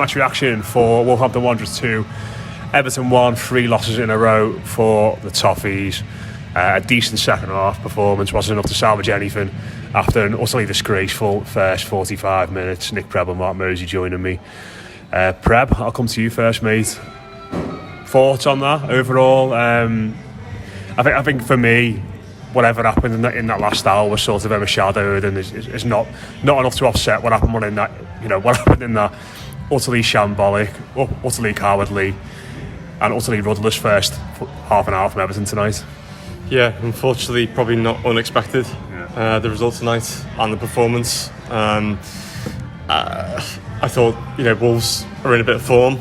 Match reaction for Wolverhampton Wanderers 2, Everton 1, 3 losses in a row for the Toffees. A decent second half performance, wasn't enough to salvage anything after an utterly disgraceful first 45 minutes. Nick Preb and Mark Mosey joining me. Preb, I'll come to you first, mate. Thoughts on that overall? I think for me, whatever happened in that last hour was sort of overshadowed and is not enough to offset what happened in that. What happened in that utterly shambolic, utterly cowardly, and utterly rudderless first half an hour from Everton tonight. Yeah, unfortunately, probably not unexpected. Yeah. The result tonight and the performance. I thought, Wolves are in a bit of form.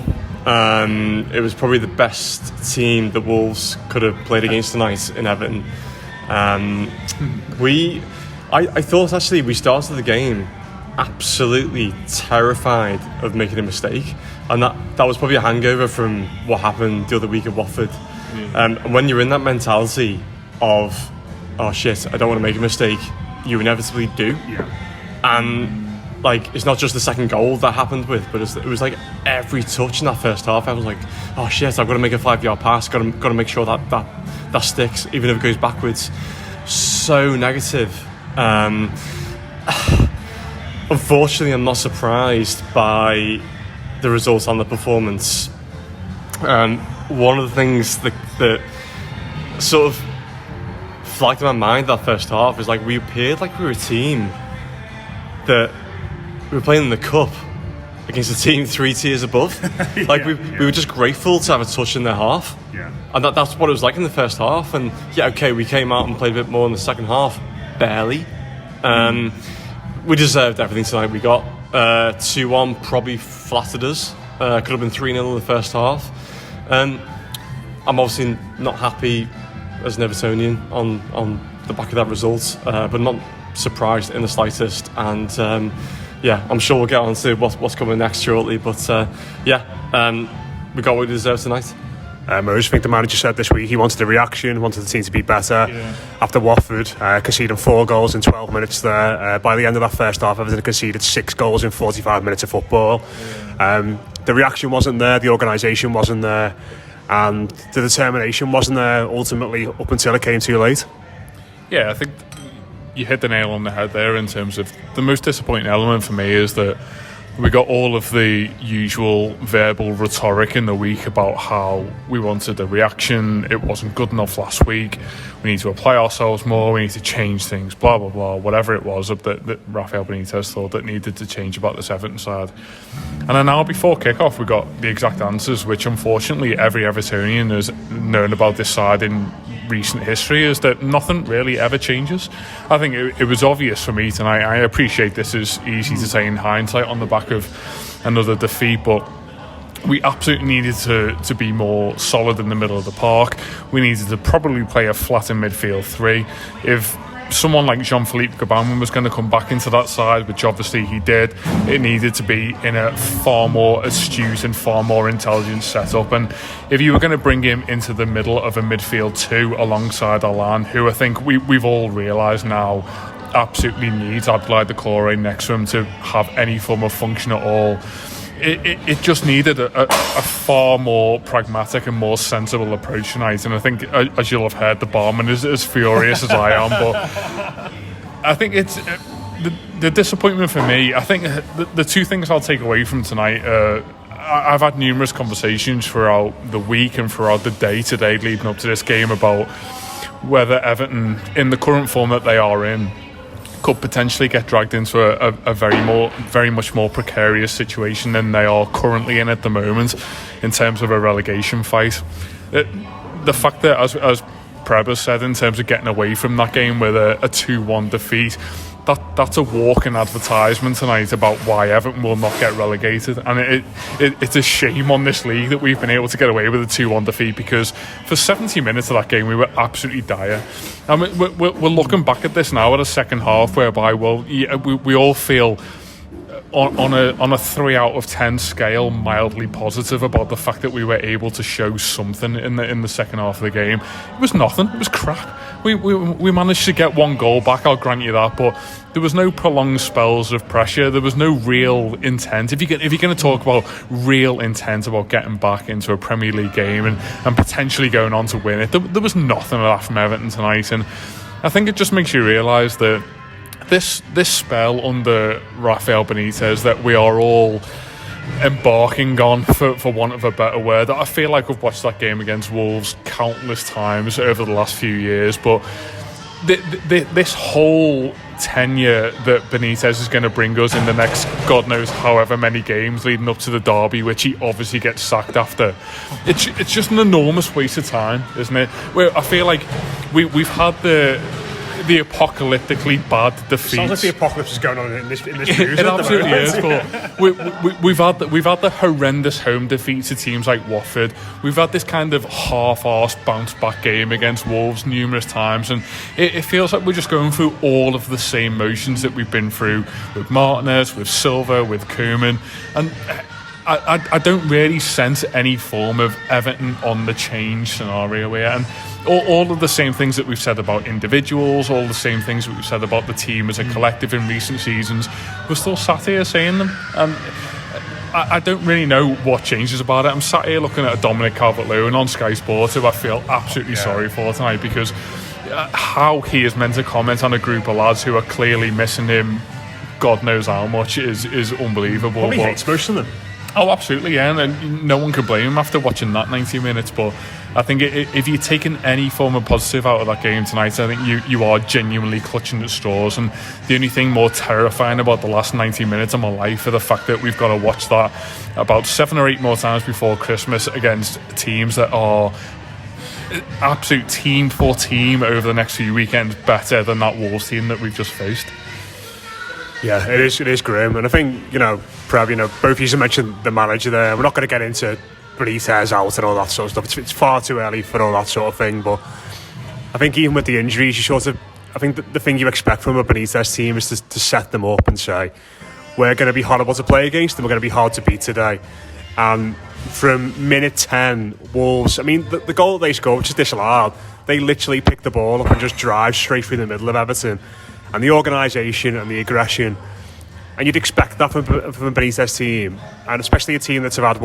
It was probably the best team that Wolves could have played against tonight in Everton. I thought actually we started the game absolutely terrified of making a mistake, and that was probably a hangover from what happened the other week at Watford. And when you're in that mentality of, oh shit, I don't want to make a mistake, you inevitably do. And it's not just the second goal that happened with, but it was like every touch in that first half I was like, oh shit, I've got to make a 5-yard pass, got to make sure that sticks, even if it goes backwards. So negative. Unfortunately, I'm not surprised by the results and the performance. One of the things that sort of flagged in my mind that first half is we appeared like we were a team that we were playing in the cup against a team 3 tiers above. We were just grateful to have a touch in their half. And that's what it was like in the first half. And we came out and played a bit more in the second half, barely. We deserved everything tonight. We got 2-1, probably flattered us. Could have been 3-0 in the first half. I'm obviously not happy as an Evertonian on the back of that result, but not surprised in the slightest. And I'm sure we'll get on to what's coming next shortly. But we got what we deserved tonight. I just think the manager said this week he wanted a reaction, wanted the team to be better. After Watford conceding 4 goals in 12 minutes there. By the end of that first half, Everton conceded 6 goals in 45 minutes of football. The reaction wasn't there, the organisation wasn't there, and the determination wasn't there ultimately up until it came too late. Yeah, I think you hit the nail on the head there in terms of the most disappointing element for me is that we got all of the usual verbal rhetoric in the week about how we wanted a reaction, it wasn't good enough last week, we need to apply ourselves more, we need to change things, blah blah blah, whatever it was that Rafael Benitez thought that needed to change about this Everton side. And then now before kick-off we got the exact answers, which unfortunately every Evertonian has known about this side in recent history, is that nothing really ever changes. I think it was obvious for me tonight. I appreciate this is easy to say in hindsight on the back of another defeat, but we absolutely needed to be more solid in the middle of the park. We needed to probably play a flat in midfield 3. If someone like Jean-Philippe Gabon was going to come back into that side, which obviously he did, it needed to be in a far more astute and far more intelligent setup. And if you were going to bring him into the middle of a midfield 2 alongside Alan, who I think we've all realised now absolutely needs Abdoulaye Doucouré next to him to have any form of function at all, it just needed a far more pragmatic and more sensible approach tonight. And I think, as you'll have heard, the barman is as furious as I am. But I think it's the disappointment for me. I think the 2 things I'll take away from tonight. I've had numerous conversations throughout the week and throughout the day today leading up to this game about whether Everton, in the current form that they are in, could potentially get dragged into a very much more precarious situation than they are currently in at the moment in terms of a relegation fight. The fact that, as Preb has said, in terms of getting away from that game with a 2-1 defeat, that's a walking advertisement tonight about why Everton will not get relegated. And it's a shame on this league that we've been able to get away with a 2-1 defeat, because for 70 minutes of that game we were absolutely dire. And we're looking back at this now at a second half whereby we all feel on a 3 out of 10 scale, mildly positive about the fact that we were able to show something in the second half of the game. It was nothing. It was crap. We managed to get 1 goal back, I'll grant you that, but there was no prolonged spells of pressure. There was no real intent. If you're going to talk about real intent about getting back into a Premier League game and potentially going on to win it, there was nothing of that from Everton tonight. And I think it just makes you realise that this spell under Rafael Benitez that we are all embarking on, for want of a better word, I feel like we've watched that game against Wolves countless times over the last few years, but this whole tenure that Benitez is going to bring us in the next God knows however many games leading up to the derby, which he obviously gets sacked after, it's just an enormous waste of time, isn't it? Where I feel like we've had the apocalyptically bad defeats. Sounds like the apocalypse is going on in this news. It absolutely is. But we've had the horrendous home defeats to teams like Watford. We've had this kind of half-arsed bounce-back game against Wolves numerous times, and it feels like we're just going through all of the same motions that we've been through with Martinez, with Silva, with Koeman, and I don't really sense any form of Everton on the change scenario here. And all of the same things that we've said about individuals, all the same things that we've said about the team as a collective in recent seasons, we're still sat here saying them. And I don't really know what changes about it. I'm sat here looking at a Dominic Calvert-Lewin on Sky Sports, who I feel absolutely sorry for tonight, because how he is meant to comment on a group of lads who are clearly missing him, God knows how much, is unbelievable. Probably hates most of them. Oh, absolutely, yeah, and no one can blame him after watching that 90 minutes. But I think if you're taking any form of positive out of that game tonight, I think you are genuinely clutching at straws. And the only thing more terrifying about the last 90 minutes of my life are the fact that we've got to watch that about 7 or 8 more times before Christmas against teams that are absolute team for team over the next few weekends better than that Wolves team that we've just faced. Yeah, it is grim, and I think probably both of you mentioned the manager there. We're not going to get into Benitez out and all that sort of stuff. It's far too early for all that sort of thing. But I think even with the injuries, I think the thing you expect from a Benitez team is to set them up and say, we're going to be horrible to play against, and we're going to be hard to beat today. And from minute 10, Wolves, I mean, the goal that they scored, which is disallowed, they literally picked the ball up and just drive straight through the middle of Everton. And the organisation and the aggression, and you'd expect that from a Benitez team, and especially a team that's had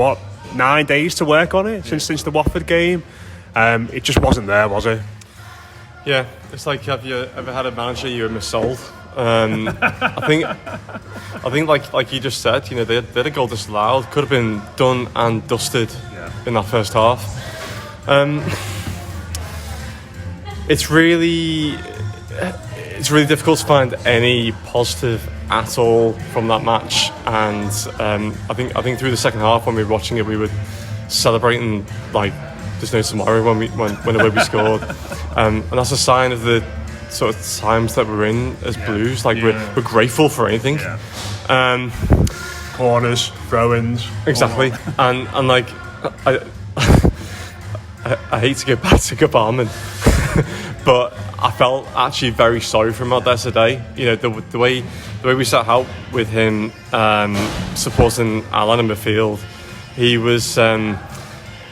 9 days to work on it since the Watford game. It just wasn't there, was it? Yeah, it's like, have you ever had a manager you were missold? I think like you just said, they had a goal disallowed, could have been done and dusted in that first half. It's really difficult to find any positive at all from that match, and I think through the second half when we were watching it, we were celebrating like there's no tomorrow when we scored, and that's a sign of the sort of times that we're in as Blues. Like we're grateful for anything. Corners, throw-ins, exactly, and like I hate to go back to Gabarman, but I felt actually very sorry for him out there today. The way we sat out with him supporting Alan in midfield, he was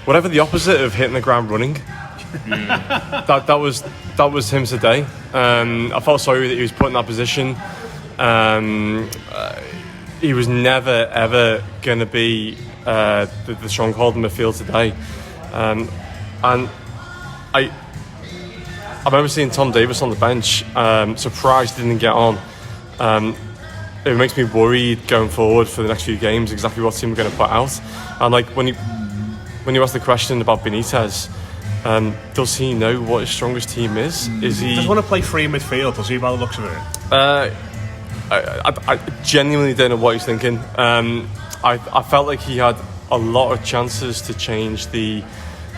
whatever the opposite of hitting the ground running. That was him today. I felt sorry that he was put in that position. He was never ever going to be the stronghold in midfield today, and I remember seeing Tom Davis on the bench, surprised he didn't get on. It makes me worried going forward for the next few games, exactly what team we're going to put out. And like when you ask the question about Benitez, does he know what his strongest team is? Is he does want to play free midfield? Does he, by the looks of it? I genuinely don't know what he's thinking. I felt like he had a lot of chances to change the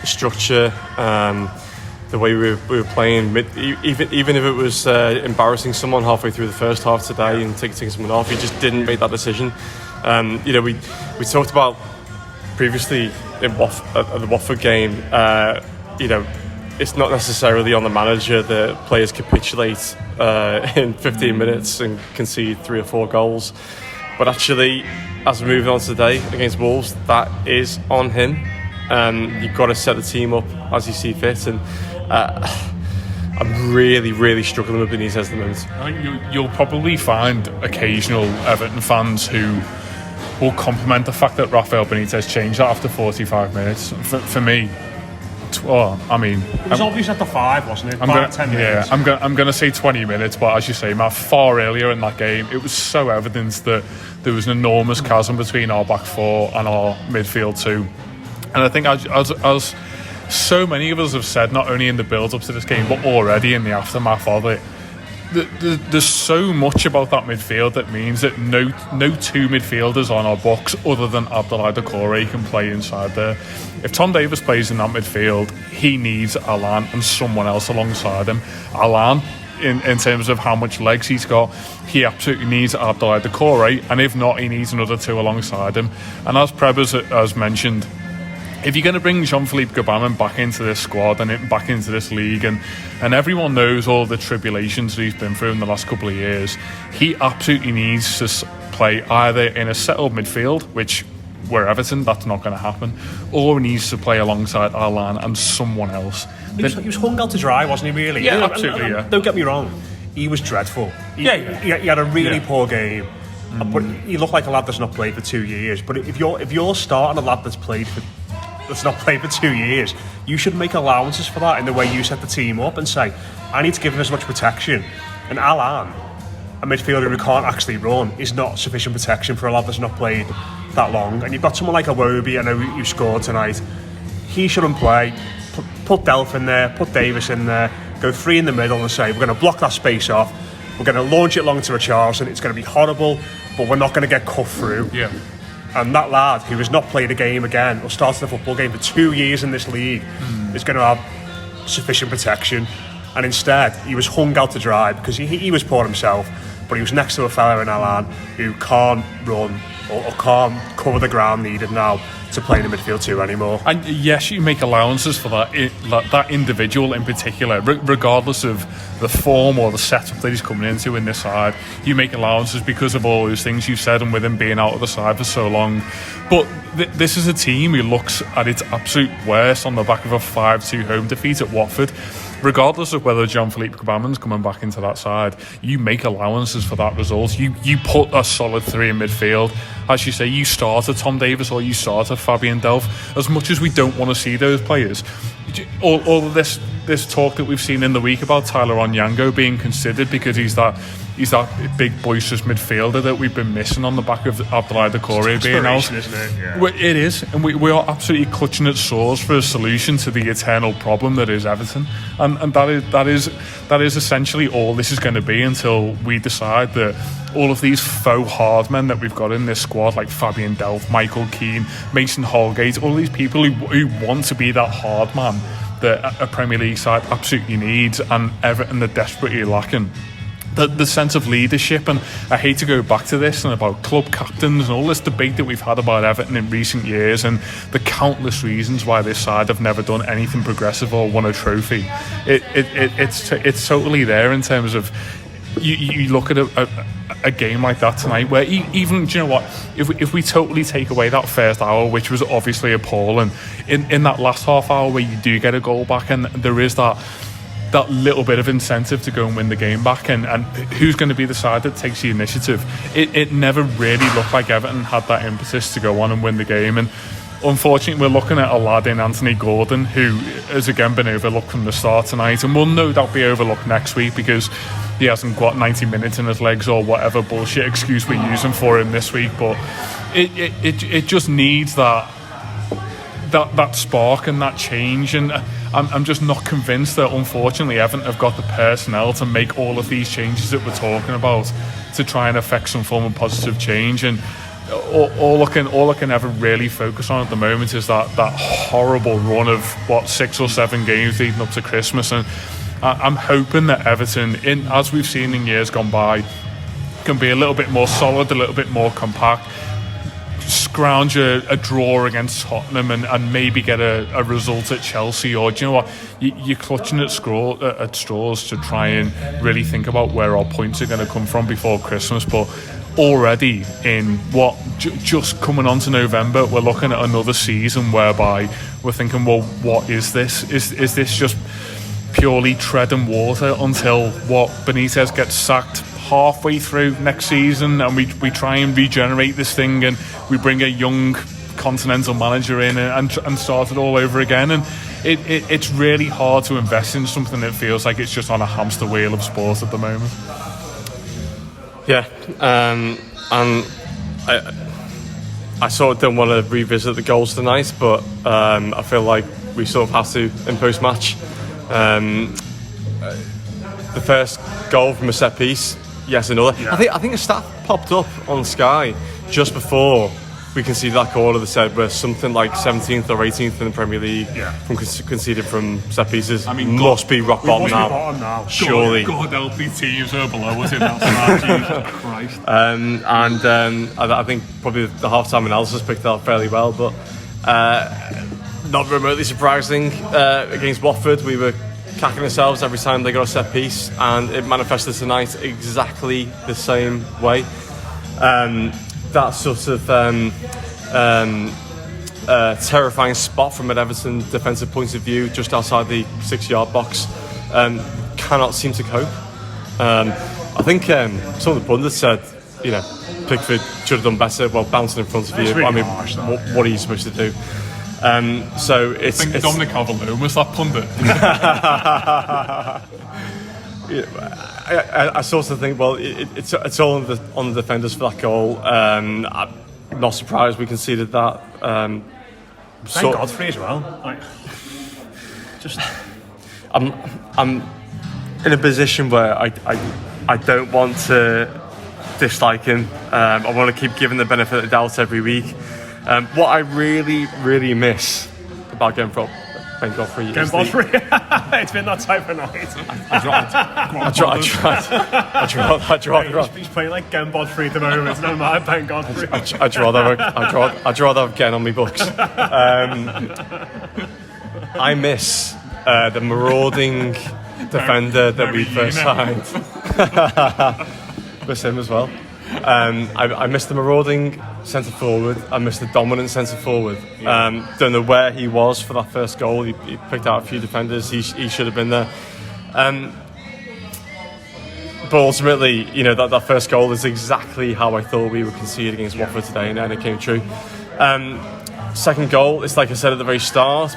structure. The way we were playing, even if it was embarrassing someone halfway through the first half today and taking someone off, he just didn't make that decision. We talked about previously at the Watford game. It's not necessarily on the manager that players capitulate in 15 minutes and concede 3 or 4 goals. But actually, as we're moving on today against Wolves, that is on him. You've got to set the team up as you see fit, and I'm really, really struggling with Benitez at the moment. I think you'll probably find occasional Everton fans who will compliment the fact that Rafael Benitez changed that after 45 minutes. For me, it was obvious at the 5, wasn't it? 10 minutes. Yeah, I'm going to say 20 minutes, but as you say, Matt, far earlier in that game, it was so evident that there was an enormous chasm between our back 4 and our midfield 2. And I think as so many of us have said, not only in the build-up to this game, but already in the aftermath of it, there's so much about that midfield that means that no 2 midfielders on our books other than Abdoulaye Doucouré can play inside there. If Tom Davies plays in that midfield, he needs Alan and someone else alongside him. Alan, in terms of how much legs he's got, he absolutely needs Abdoulaye Doucouré, and if not, he needs another 2 alongside him. And as Preb has mentioned, if you're going to bring Jean-Philippe Gbamin back into this squad and back into this league, and everyone knows all the tribulations that he's been through in the last couple of years, he absolutely needs to play either in a settled midfield, which we're Everton, that's not going to happen, or he needs to play alongside Alan and someone else. He was hung out to dry, wasn't he, really? Yeah, absolutely, yeah. Don't get me wrong, he was dreadful. He had a really poor game. But he looked like a lad that's not played for 2 years. But if you're starting a lad that's not played for 2 years, you should make allowances for that in the way you set the team up and say, I need to give him as much protection. And Alan, a midfielder who can't actually run, is not sufficient protection for a lad that's not played that long. And you've got someone like Iwobi, I know you scored tonight. He shouldn't play. Put Delph in there, put Davis in there, go 3 in the middle and say, we're going to block that space off, we're going to launch it long to Richarlison, it's going to be horrible, but we're not going to get cut through. Yeah. And that lad who has not played a game again or started a football game for 2 years in this league is going to have sufficient protection. And instead, he was hung out to dry because he was poor himself, but he was next to a fella in Alan who can't run or can't cover the ground needed now to play in the midfield 2 anymore. And yes, you make allowances for that individual in particular, regardless of the form or the setup that he's coming into in this side. You make allowances because of all those things you've said, and with him being out of the side for so long. But this is a team who looks at its absolute worst on the back of a 5-2 home defeat at Watford. Regardless of whether Jean-Philippe Gbamin's coming back into that side, you make allowances for that result. You put a solid 3 in midfield. As you say, you start at Tom Davies or you start at Fabian Delph. As much as we don't want to see those players, all of this talk that we've seen in the week about Tyler Onyango being considered because he's that big boisterous midfielder that we've been missing on the back of Abdoulaye Doucouré being out. Isn't it? Yeah. It is, and we are absolutely clutching at straws for a solution to the eternal problem that is Everton, and that is essentially all this is going to be until we decide that all of these faux hard men that we've got in this squad, like Fabian Delph, Michael Keane, Mason Holgate, all these people who want to be that hard man that a Premier League side absolutely needs, and Everton are desperately lacking. The sense of leadership, and I hate to go back to this and about club captains and all this debate that we've had about Everton in recent years and the countless reasons why this side have never done anything progressive or won a trophy. It's totally there in terms of you look at a game like that tonight where even, do you know what, if we totally take away that first hour, which was obviously appalling, in that last half hour where you do get a goal back and there is that little bit of incentive to go and win the game back, and who's going to be the side that takes the initiative. It never really looked like Everton had that impetus to go on and win the game, and unfortunately we're looking at a lad in Anthony Gordon who has again been overlooked from the start tonight, and will no doubt be overlooked next week because he hasn't got 90 minutes in his legs or whatever bullshit excuse we're using for him this week. But it just needs that spark and that change, and I'm just not convinced that unfortunately Everton have got the personnel to make all of these changes that we're talking about to try and affect some form of positive change. And all I can ever really focus on at the moment is that horrible run of 6 or 7 games leading up to Christmas, and I'm hoping that Everton, as we've seen in years gone by, can be a little bit more solid, a little bit more compact, scrounge a draw against Tottenham and maybe get a result at Chelsea, or do you know what, you're clutching at straws to try and really think about where our points are going to come from before Christmas. But already in what just coming on to November, we're looking at another season whereby we're thinking, well, what is this? Is this just purely treading water until Benitez gets sacked halfway through next season, and we try and regenerate this thing, and we bring a young continental manager in and start it all over again? And it's really hard to invest in something that feels like it's just on a hamster wheel of sport at the moment. Yeah, and I sort of don't want to revisit the goals tonight, but I feel like we sort of have to in post-match. The first goal from a set piece, yes, another. Yeah. I think a stat popped up on Sky just before we conceded that corner that said we're something like 17th or 18th in the Premier League from conceded from set pieces. I mean, must be rock bottom now. Surely. God help these teams who are below us in that. Jesus Christ. I think probably the half-time analysis picked that up fairly well, but not remotely surprising. Against Watford, we were cacking ourselves every time they got a set piece, and it manifested tonight exactly the same way. That sort of terrifying spot from an Everton defensive point of view, just outside the 6-yard box, cannot seem to cope. I think some of the pundits said, Pickford should have done better. Well, bouncing in front of you. Really what are you supposed to do? So it's. I think Dominic Calvert-Lewin was that pundit. I sort of think, well, it's all on the defenders for that goal. I'm not surprised we conceded that. Thank Godfrey as well. I'm in a position where I don't want to dislike him. I want to keep giving the benefit of the doubt every week. What I really, really miss about Gen Bodfrey. Gen Bodfrey. It's been that type of night. I tried. He's playing like Gen Bodfrey at the moment. It's not my Ben Godfrey. I'd rather have Gen on my books. I miss the marauding defender that we first signed. Miss him as well. I missed the marauding centre forward. I missed the dominant centre forward. Don't know where he was for that first goal. He picked out a few defenders. He should have been there. But ultimately, that first goal is exactly how I thought we would concede against Watford today, and it came true. Second goal, it's like I said at the very start.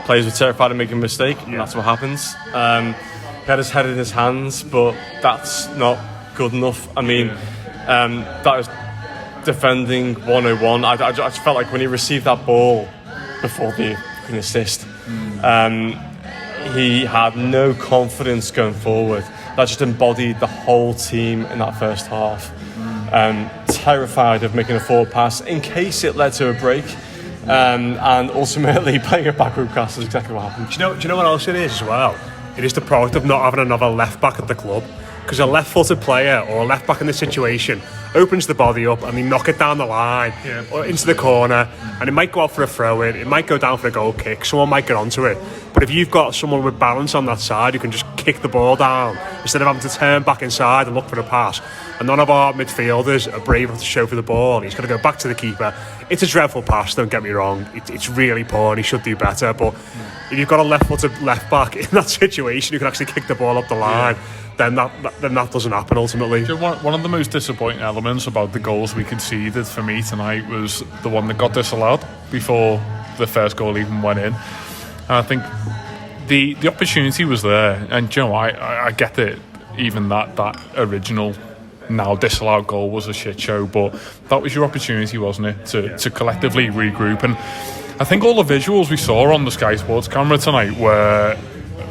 Players were terrified of making a mistake, and that's what happens. He had his head in his hands, but that's not good enough. I mean, that was defending 101. I just felt like when he received that ball before the assist, he had no confidence going forward. That just embodied the whole team in that first half. Terrified of making a forward pass in case it led to a break, and ultimately playing a backward pass is exactly what happened. Do you know what else it is as well? It is the product of not having another left back at the club. Because a left-footed player or a left-back in this situation opens the body up and they knock it down the line or into the corner, and it might go out for a throw-in, it might go down for a goal kick, someone might get onto it. But if you've got someone with balance on that side who can just kick the ball down instead of having to turn back inside and look for a pass, and none of our midfielders are brave enough to show for the ball, he's got to go back to the keeper. It's a dreadful pass, don't get me wrong, it's really poor and he should do better, but if you've got a left-footed left-back in that situation who can actually kick the ball up the line, then that doesn't happen ultimately. So one of the most disappointing elements about the goals we conceded for me tonight was the one that got disallowed before the first goal even went in. And I think the opportunity was there, and I get it. Even that original now disallowed goal was a shit show, but that was your opportunity, wasn't it, to collectively regroup. And I think all the visuals we saw on the Sky Sports camera tonight were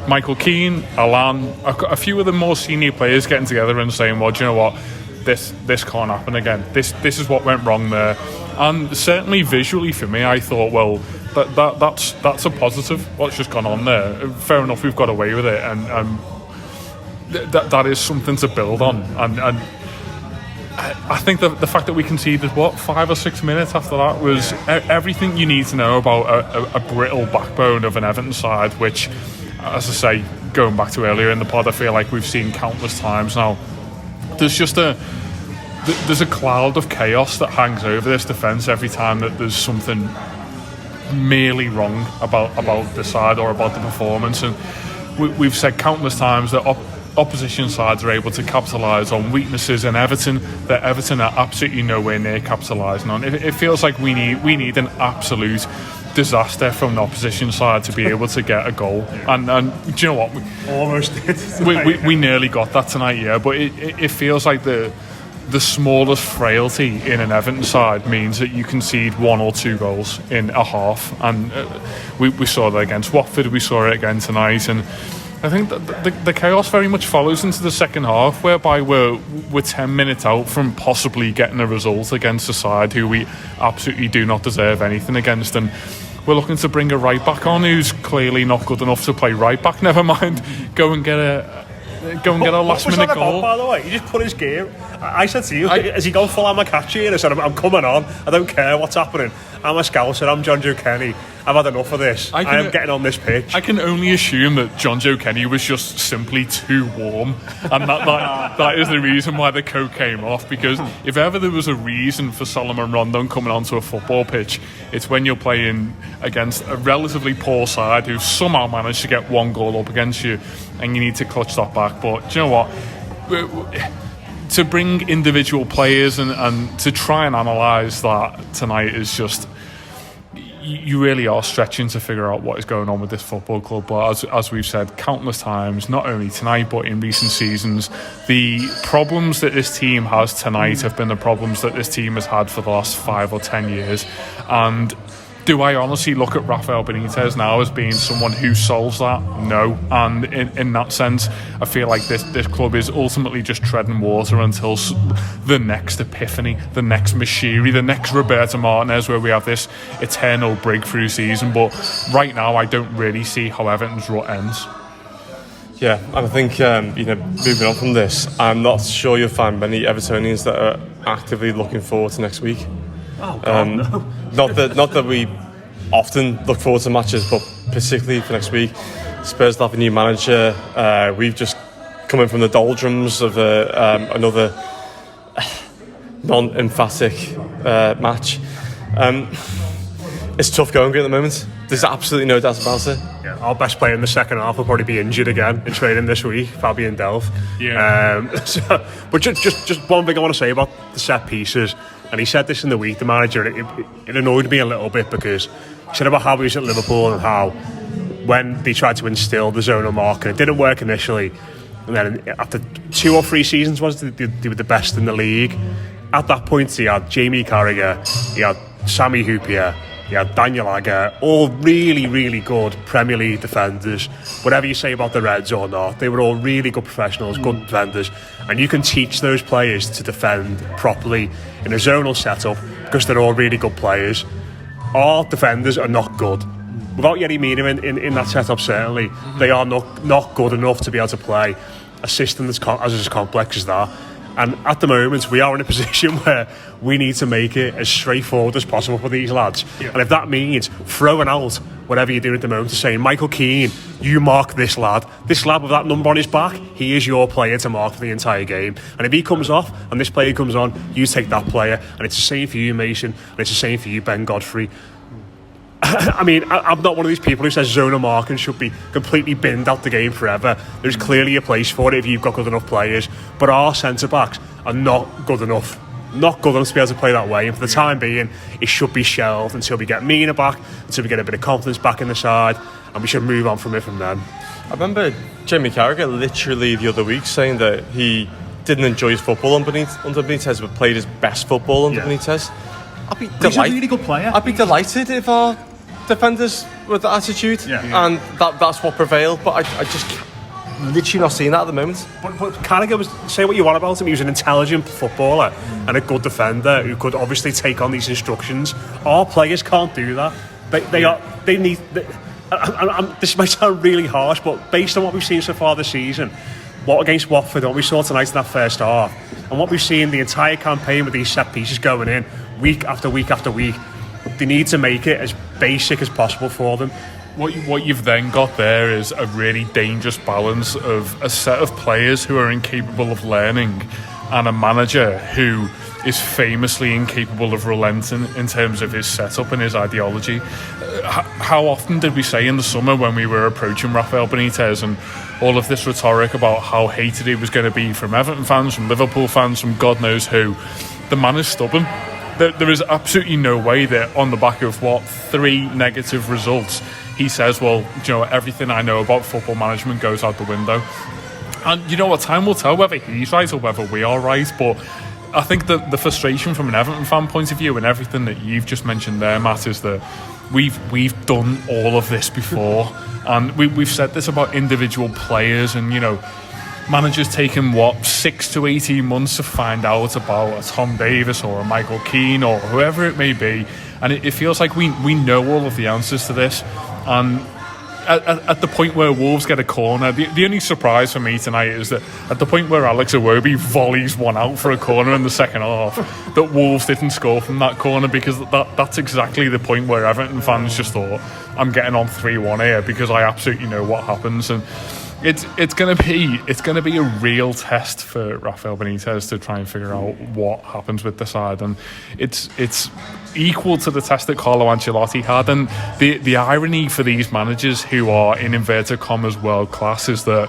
Michael Keane, Alan, a few of the more senior players getting together and saying, well, do you know what, this can't happen again. This is what went wrong there. And certainly visually for me, I thought, well, that's a positive, what's just gone on there. Fair enough, we've got away with it, and that is something to build on. And I think the fact that we conceded 5 or 6 minutes after that was everything you need to know about a brittle backbone of an Everton side, which, as I say, going back to earlier in the pod, I feel like we've seen countless times now. There's just a there's a cloud of chaos that hangs over this defence every time that there's something merely wrong about the side or about the performance. And we've said countless times that opposition sides are able to capitalise on weaknesses in Everton that Everton are absolutely nowhere near capitalising on. It feels like we need an absolute disaster from the opposition side to be able to get a goal, and do you know what, almost did. we nearly got that tonight, yeah, but it feels like the smallest frailty in an Everton side means that you concede 1 or 2 goals in a half, and we saw that against Watford, we saw it again tonight, and I think that the chaos very much follows into the second half, whereby we're 10 minutes out from possibly getting a result against a side who we absolutely do not deserve anything against, and we're looking to bring a right back on who's clearly not good enough to play right back. Never mind, go and get a last minute goal. By the way, he just put his gear. I said to you, has he gone full Amakachi? And I said, I'm coming on. I don't care what's happening. I'm a Scouser. I'm John Joe Kenny. I've had enough of this. I am getting on this pitch. I can only assume that John Joe Kenny was just simply too warm, and that is the reason why the coat came off. Because if ever there was a reason for Solomon Rondon coming onto a football pitch, it's when you're playing against a relatively poor side who somehow managed to get 1 goal up against you, and you need to clutch that back. But do you know what? To bring individual players and to try and analyse that tonight is just, you really are stretching to figure out what is going on with this football club. But as we've said countless times, not only tonight but in recent seasons, the problems that this team has tonight have been the problems that this team has had for the last 5 or 10 years. And do I honestly look at Rafael Benitez now as being someone who solves that? No. And in that sense, I feel like this club is ultimately just treading water until the next epiphany, the next Mashiri, the next Roberto Martinez, where we have this eternal breakthrough season. But right now, I don't really see how Everton's rut ends. Yeah, and I think moving on from this, I'm not sure you'll find many Evertonians that are actively looking forward to next week. Oh, God, no. Not that we often look forward to matches, but particularly for next week, Spurs will have a new manager. We've just come in from the doldrums of another non-emphatic match. It's tough going at the moment. There's absolutely no doubt about it. Yeah, our best player in the second half will probably be injured again in training this week, Fabian Delph. Yeah. But just one thing I want to say about the set pieces, and he said this in the week, the manager, it annoyed me a little bit because he said about how he was at Liverpool and how when they tried to instill the zonal marking, it didn't work initially, and then after 2 or 3 seasons they were the best in the league. At that point he had Jamie Carragher, he had Sami Hyypiä, he had Daniel Agger, all really, really good Premier League defenders. Whatever you say about the Reds or not, they were all really good professionals, good defenders, and you can teach those players to defend properly in a zonal setup because they're all really good players. Our defenders are not good. Without Yerry Mina in that setup, certainly, they are not good enough to be able to play a system that's as complex as that. And at the moment, we are in a position where we need to make it as straightforward as possible for these lads. Yeah. And if that means throwing out whatever you're doing at the moment, to saying, Michael Keane, you mark this lad with that number on his back, he is your player to mark for the entire game. And if he comes off and this player comes on, you take that player. And it's the same for you, Mason, and it's the same for you, Ben Godfrey. I mean, I'm not one of these people who says zonal marking should be completely binned out the game forever. There's clearly a place for it if you've got good enough players, but our centre-backs are not good enough to be able to play that way, and for the time being it should be shelved until we get Mina back, until we get a bit of confidence back in the side, and we should move on from it from then. I remember Jamie Carragher literally the other week saying that he didn't enjoy his football under Benitez, but played his best football under Benitez. He's a really good player. I'd be delighted if our defenders with that attitude, and that's what prevailed, but I just literally not seeing that at the moment. But Carragher was, say what you want about him, he was an intelligent footballer and a good defender who could obviously take on these instructions. Our players can't do that. This might sound really harsh, but based on what we've seen so far this season, what against Watford, what we saw tonight in that first half, and what we've seen the entire campaign with these set pieces going in week after week after week, they need to make it as basic as possible for them. What you've then got there is a really dangerous balance of a set of players who are incapable of learning and a manager who is famously incapable of relenting in terms of his setup and his ideology. How often did we say in the summer when we were approaching Rafael Benitez and all of this rhetoric about how hated he was going to be from Everton fans, from Liverpool fans, from God knows who? The man is stubborn. There is absolutely no way that on the back of 3 negative results he says, well, everything I know about football management goes out the window. And you know what, time will tell whether he's right or whether we are right. But I think that the frustration from an Everton fan point of view and everything that you've just mentioned there, Matt, is that we've done all of this before, and we've said this about individual players, and managers taking 6 to 18 months to find out about a Tom Davis or a Michael Keane or whoever it may be, and it feels like we know all of the answers to this. And at the point where Wolves get a corner, the only surprise for me tonight is that at the point where Alex Iwobi volleys one out for a corner in the second half, that Wolves didn't score from that corner, because that's exactly the point where Everton fans just thought, I'm getting on 3-1 here because I absolutely know what happens. And it's going to be a real test for Rafael Benitez to try and figure out what happens with the side, and it's equal to the test that Carlo Ancelotti had. And the irony for these managers who are in inverted commas world class is that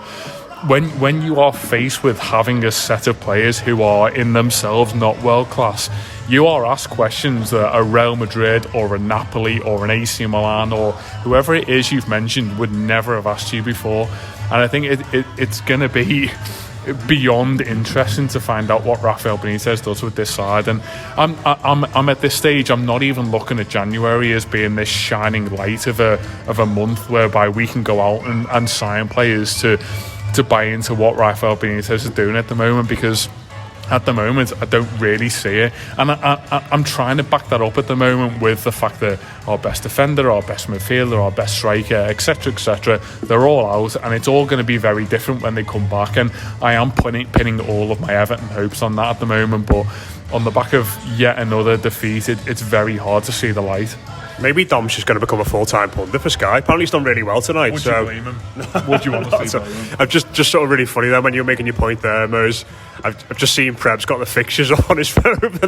when you are faced with having a set of players who are in themselves not world class, you are asked questions that a Real Madrid or a Napoli or an AC Milan or whoever it is you've mentioned would never have asked you before. And I think it's going to be beyond interesting to find out what Rafael Benitez does with this side. And I'm at this stage, I'm not even looking at January as being this shining light of a month whereby we can go out and sign players to buy into what Rafael Benitez is doing at the moment, because at the moment I don't really see it. And I'm trying to back that up at the moment with the fact that our best defender, our best midfielder, our best striker, etc., they're all out, and it's all going to be very different when they come back. And I am pinning all of my Everton hopes on that at the moment, but on the back of yet another defeat, it's very hard to see the light. Maybe Dom's just going to become a full-time pundit for Sky. Apparently he's done really well tonight. Would you blame him? Would you honestly blame him? I'm just sort of really funny then when you're making your point there, Mo's. I've just seen Preb's got the fixtures on his phone for the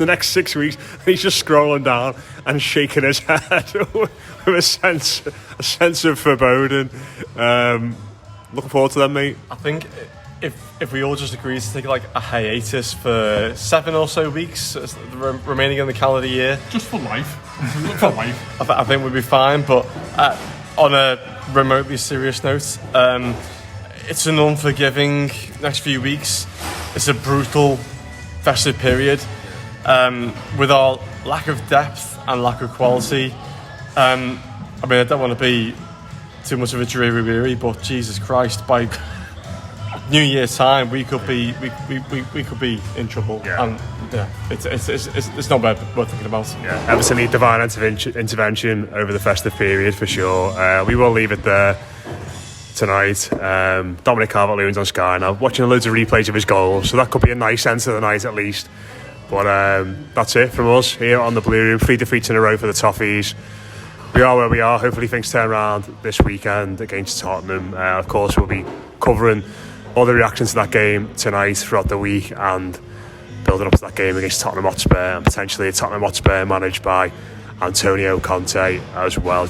next 6 weeks, and he's just scrolling down and shaking his head with a sense of foreboding. Looking forward to them, mate. I think if we all just agree to take like a hiatus for 7 or so weeks remaining in the calendar year, just for life, for life, I think we'd be fine. But on a remotely serious note, it's an unforgiving next few weeks. It's a brutal festive period with our lack of depth and lack of quality. I mean, I don't want to be too much of a dreary, but Jesus Christ, by New Year's time we could be in trouble. Yeah. And yeah, it's not worth thinking about. Yeah, Everton need divine intervention over the festive period for sure. We will leave it there tonight. Dominic Calvert-Lewin's on Sky now, watching loads of replays of his goals, so that could be a nice end of the night at least. But that's it from us here on the Blue Room. 3 defeats in a row for the Toffees. We are where we are. Hopefully things turn around this weekend against Tottenham. Of course, we'll be covering all the reactions to that game tonight throughout the week, and building up to that game against Tottenham Hotspur, and potentially a Tottenham Hotspur managed by Antonio Conte as well.